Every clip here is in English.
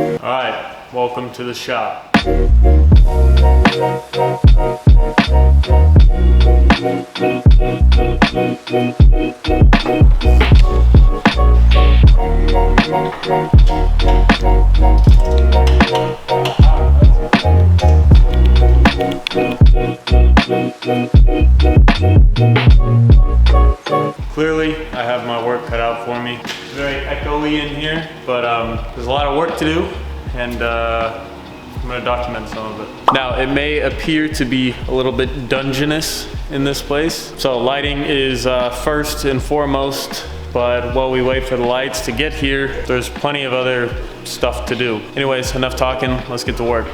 Alright, welcome to the shop. Clearly, I have my work cut out for me. It's very echoey in here, but there's a lot of work to do, and I'm gonna document some of it. Now, it may appear to be a little bit dungeness in this place. So lighting is first and foremost, but while we wait for the lights to get here, there's plenty of other stuff to do. Anyways, enough talking, let's get to work.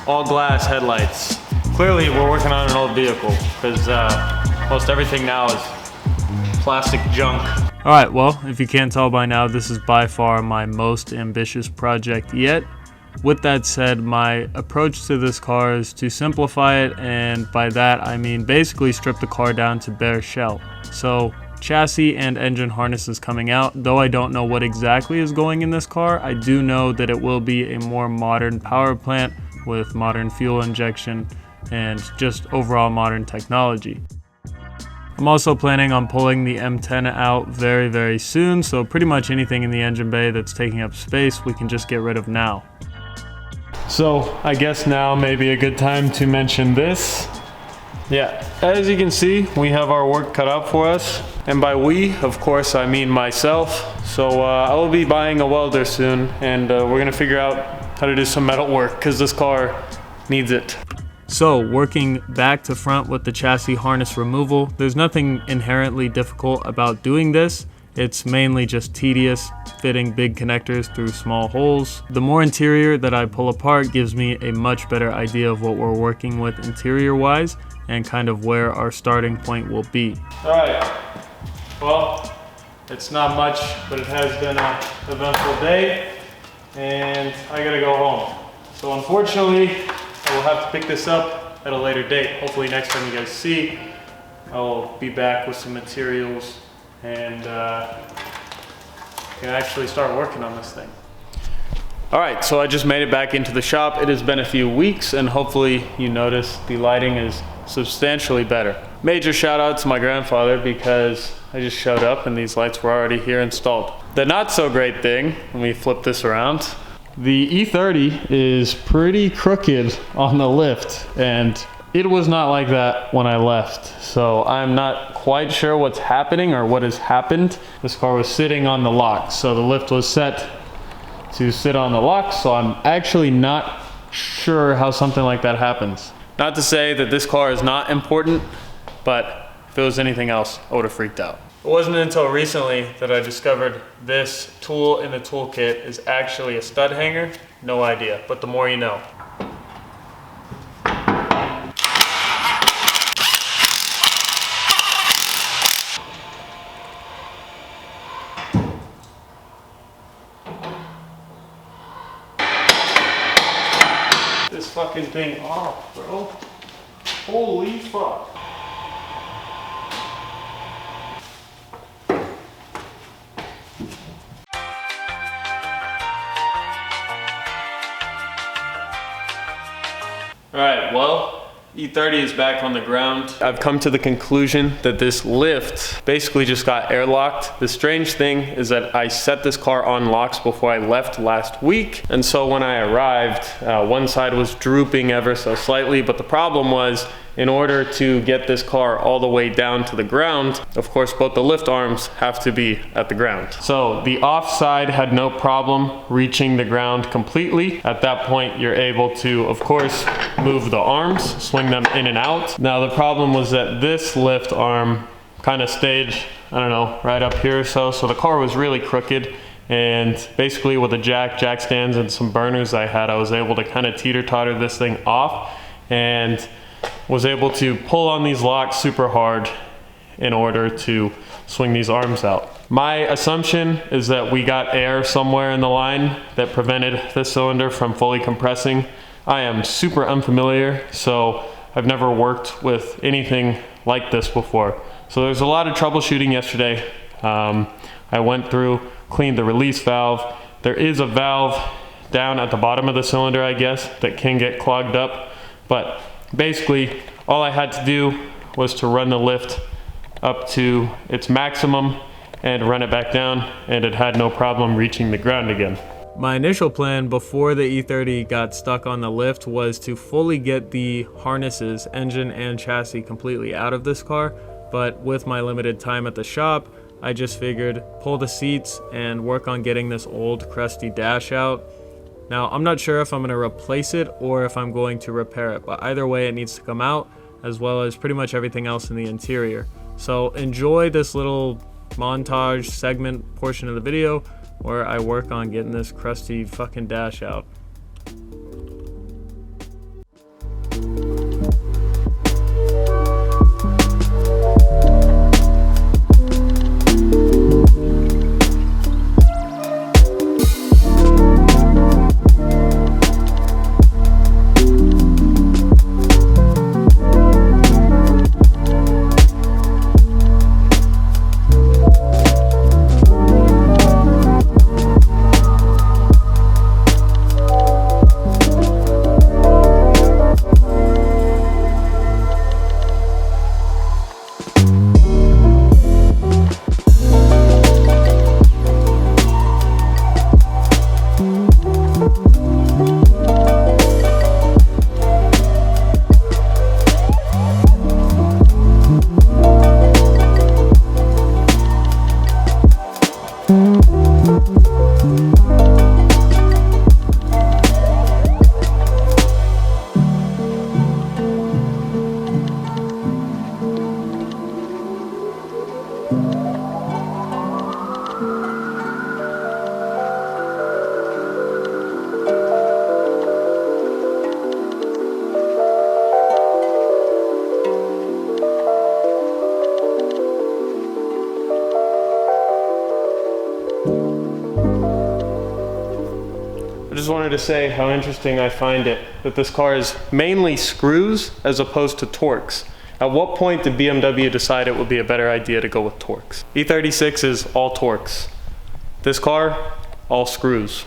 All glass headlights. Clearly we're working on an old vehicle because most everything now is plastic junk. Alright, well, if you can't tell by now, this is by far my most ambitious project yet. With that said, my approach to this car is to simplify it, and by that I mean basically strip the car down to bare shell. So chassis and engine harness is coming out. Though I don't know what exactly is going in this car, I do know that it will be a more modern power plant with modern fuel injection and just overall modern technology. I'm also planning on pulling the M10 out very, very soon, so pretty much anything in the engine bay that's taking up space we can just get rid of now. So I guess now may be a good time to mention this. Yeah, as you can see, we have our work cut out for us. And by we, of course, I mean myself. So I will be buying a welder soon, and we're gonna figure out how to do some metal work because this car needs it. So working back to front with the chassis harness removal, there's nothing inherently difficult about doing this. It's mainly just tedious, fitting big connectors through small holes. The more interior that I pull apart gives me a much better idea of what we're working with interior wise and kind of where our starting point will be. All right, well, it's not much, but it has been an eventful day. And I gotta go home. So unfortunately, I will have to pick this up at a later date. Hopefully next time you guys see, I will be back with some materials and can actually start working on this thing. All right, so I just made it back into the shop. It has been a few weeks, and hopefully you notice the lighting is substantially better. Major shout out to my grandfather because I just showed up and these lights were already here installed. The not so great thing, let me flip this around. The E30 is pretty crooked on the lift, and it was not like that when I left. So I'm not quite sure what's happening or what has happened. This car was sitting on the lock, so the lift was set to sit on the lock, so I'm actually not sure how something like that happens. Not to say that this car is not important, but if it was anything else, I would have freaked out. It wasn't until recently that I discovered this tool in the toolkit is actually a stud hanger. No idea, but the more you know. This fucking thing off, bro. Holy fuck. well, E30 is back on the ground. I've come to the conclusion that this lift basically just got airlocked. The strange thing is that I set this car on locks before I left last week. And so when I arrived, one side was drooping ever so slightly, but the problem was, in order to get this car all the way down to the ground, of course, both the lift arms have to be at the ground. So the off side had no problem reaching the ground completely. At that point, you're able to, of course, move the arms, swing them in and out. Now the problem was that this lift arm kind of stayed, I don't know, right up here or so. So the car was really crooked. And basically with the jack stands and some burners I had, I was able to kind of teeter-totter this thing off and was able to pull on these locks super hard in order to swing these arms out. My assumption is that we got air somewhere in the line that prevented this cylinder from fully compressing. I am super unfamiliar, so I've never worked with anything like this before. So there's a lot of troubleshooting yesterday. I went through, cleaned the release valve. There is a valve down at the bottom of the cylinder, I guess, that can get clogged up, but basically, all I had to do was to run the lift up to its maximum and run it back down, and it had no problem reaching the ground again. My initial plan before the E30 got stuck on the lift was to fully get the harnesses, engine and chassis, completely out of this car, but with my limited time at the shop, I just figured pull the seats and work on getting this old crusty dash out. Now, I'm not sure if I'm going to replace it or if I'm going to repair it, but either way it needs to come out, as well as pretty much everything else in the interior. So enjoy this little montage segment portion of the video where I work on getting this crusty fucking dash out. I just wanted to say how interesting I find it that this car is mainly screws as opposed to Torx. At what point did BMW decide it would be a better idea to go with Torx? E36 is all Torx. This car, all screws.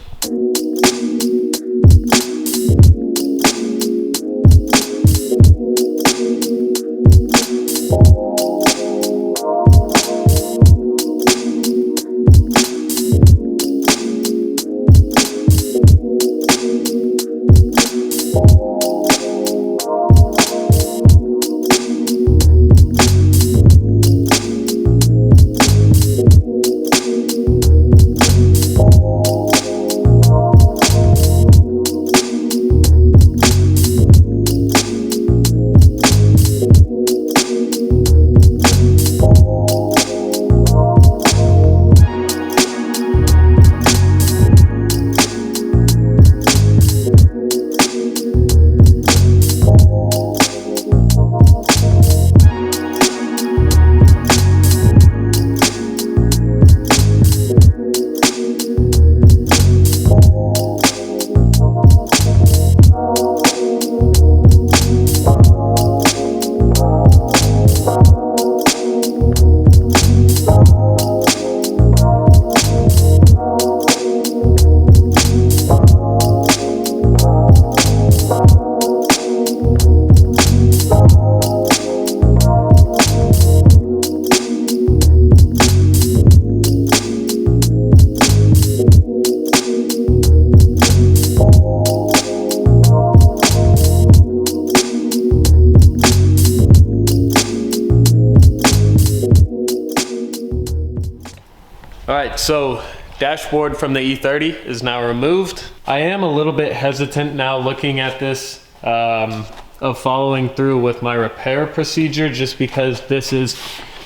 right, so dashboard from the E30 is now removed. I am a little bit hesitant now looking at this of following through with my repair procedure, just because this is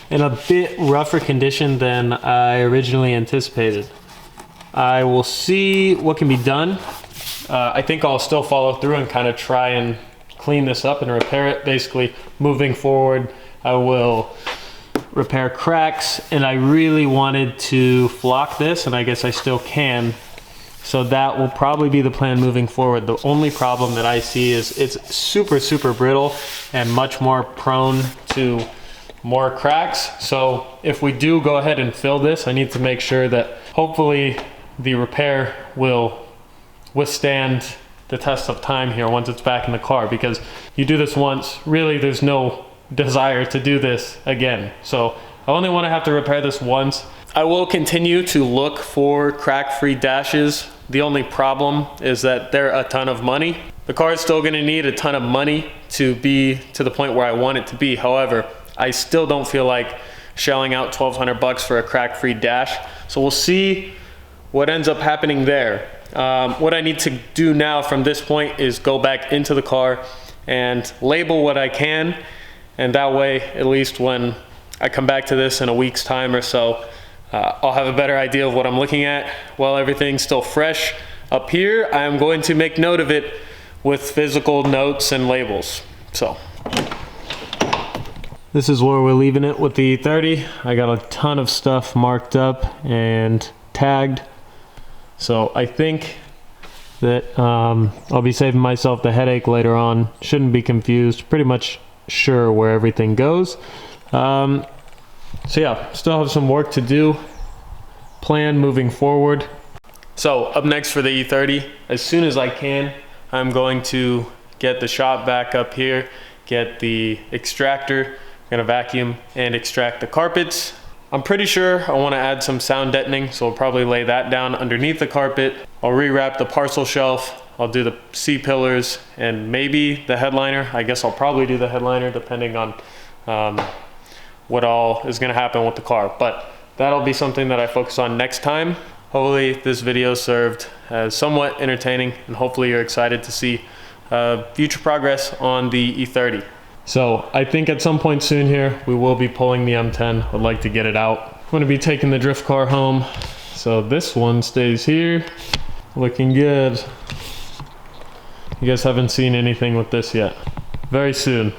in a bit rougher condition than I originally anticipated. I will see what can be done. I think I'll still follow through and kind of try and clean this up and repair it. Basically, moving forward, I will repair cracks, and I really wanted to flock this, and I guess I still can. So that will probably be the plan moving forward. The only problem that I see is it's super brittle and much more prone to more cracks. So if we do go ahead and fill this, I need to make sure that hopefully the repair will withstand the test of time here once it's back in the car, because you do this once, really there's no desire to do this again. So I only want to have to repair this once. I will continue to look for crack-free dashes. The only problem is that they're a ton of money. The car is still going to need a ton of money to be to the point where I want it to be. However, I still don't feel like shelling out 1,200 bucks for a crack-free dash. So we'll see what ends up happening there. What I need to do now from this point is go back into the car and label what I can. And that way, at least when I come back to this in a week's time or so, I'll have a better idea of what I'm looking at. While everything's still fresh up here, I'm going to make note of it with physical notes and labels. So this is where we're leaving it with the E30. I got a ton of stuff marked up and tagged. So I think that I'll be saving myself the headache later on. Shouldn't be confused. Pretty much sure where everything goes. So yeah, still have some work to do, plan moving forward. So up next for the E30, as soon as I can, I'm going to get the shop back up here, get the extractor, I'm gonna vacuum and extract the carpets. I'm pretty sure I want to add some sound deadening, so I'll probably lay that down underneath the carpet. I'll rewrap the parcel shelf. I'll do the C-pillars and maybe the headliner. I guess I'll probably do the headliner depending on what all is going to happen with the car. But that'll be something that I focus on next time. Hopefully this video served as somewhat entertaining, and hopefully you're excited to see future progress on the E30. So I think at some point soon here, we will be pulling the M10. I'd like to get it out. I'm going to be taking the drift car home. So this one stays here, looking good. You guys haven't seen anything with this yet. Very soon.